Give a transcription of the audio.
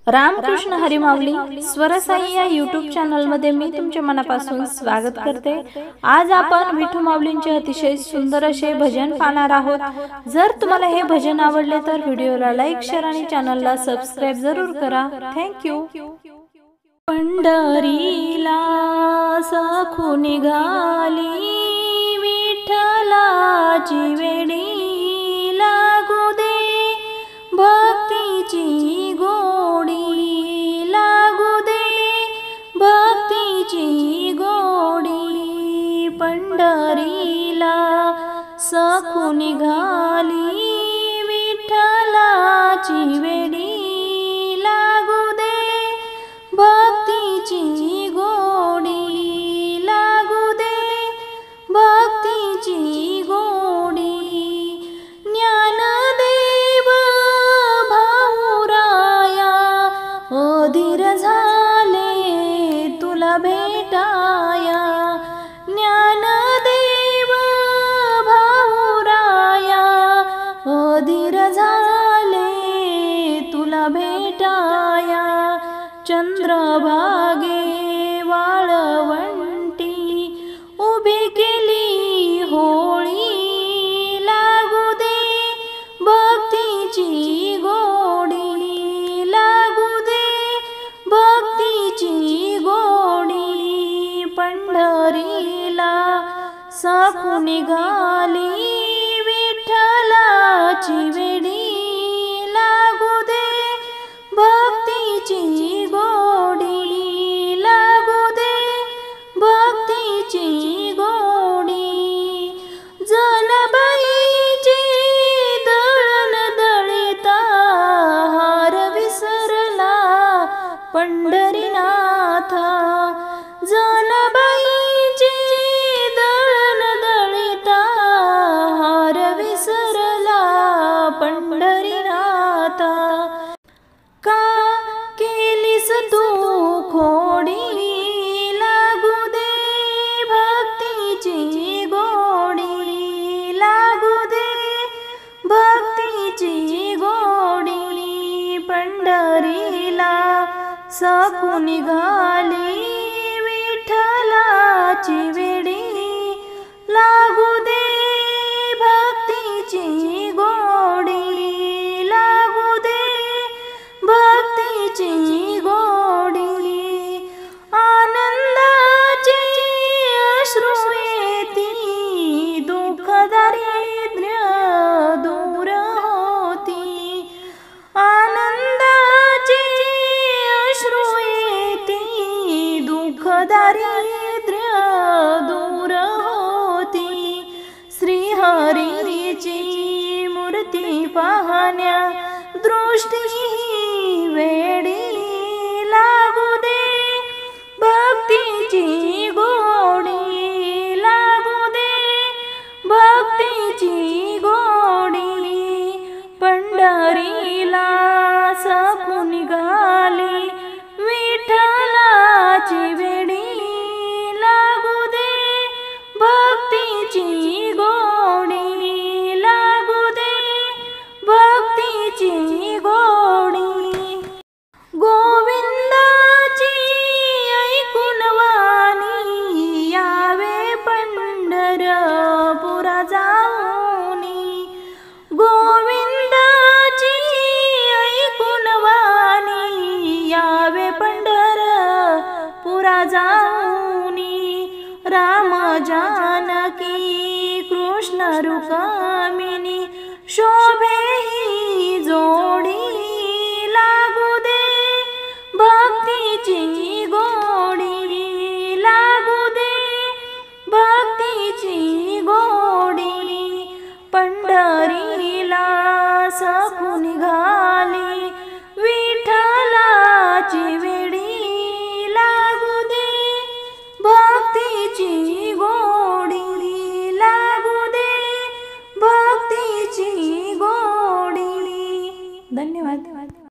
रामकृष्ण हरी माऊली स्वरसाई या यूट्यूब चॅनलमध्ये मी तुमच्या मनापासून स्वागत करते। आज आपण विठू माऊलींचे अतिशय सुंदर असे भजन पाहणार आहोत। जर तुम्हाला हे भजन आवडले तर व्हिडिओला लाईक, शेअर आणि चॅनलला सबस्क्राइब जरूर करा। Thank you. पंढरीला सखू निघाली विठ्ठलाची वेडी लागू दे, भक्तीची गोडी लागू दे, भक्तीची गोडी। पंढरीला सखू निघाली विठ्ठलाची वेडी लागू दे, भक्तीची गोडी लागू दे, भक्तीची गोडी। ज्ञानदेव भाऊराया अधीर झाले तुला भेटाया, ज्ञानदेव भाऊराया अधीर झाले तुला भेटाया। चंद्रभागे वाळवंटी उभी केली होळी लागू दे, भक्तीची गोडी लागू दे, भक्तीची गोडी। पंढरीला सखू निघाली विठ्ठलाची वेडी लागू दे, भक्तीची गोडी लागू दे, भक्तीची गोडी। जनाबाईचे दळण दळिता हार विसरला पंढरीनाथा, जनाबाईचे दळण दळिता हार विसरला पंढरीनाथा। का केलीस तू खोडी लागू दे, भक्तीची गोडी लागू दे, भक्तीची गोडी। पंढरीला सखू निघाली विठ्ठलाची वेडी लागू दे, भक्तीची गोडी लागू दे, भक्तीची गोडी। आनंदाचे अश्रू येती दुःख दारिद्र्य दूर होती, आनंदाचे अश्रू येती दुःख दारिद्र्य दूर होती। श्रीहरीची मूर्ती पाहण्या दृष्टी वेडी लागू दे, भक्तीची गोडी लागू दे, भक्तीची गोडी। पंढरीला सखू निघाली विठ्ठलाची वेडी लागू दे, भक्तीची गोडी लागू दे, भक्तीची गोडी। गोविंदाची ऐकून वाणी यावे पंढरपुरा जाऊनी, गोविंदाची ऐकून वाणी यावे पंढरपुरा जाऊनी। राम जानकी कृष्ण रुक्मिणी शोभे ही जोडी लागू दे, भक्तीची गोडी लागू दे, भक्तीची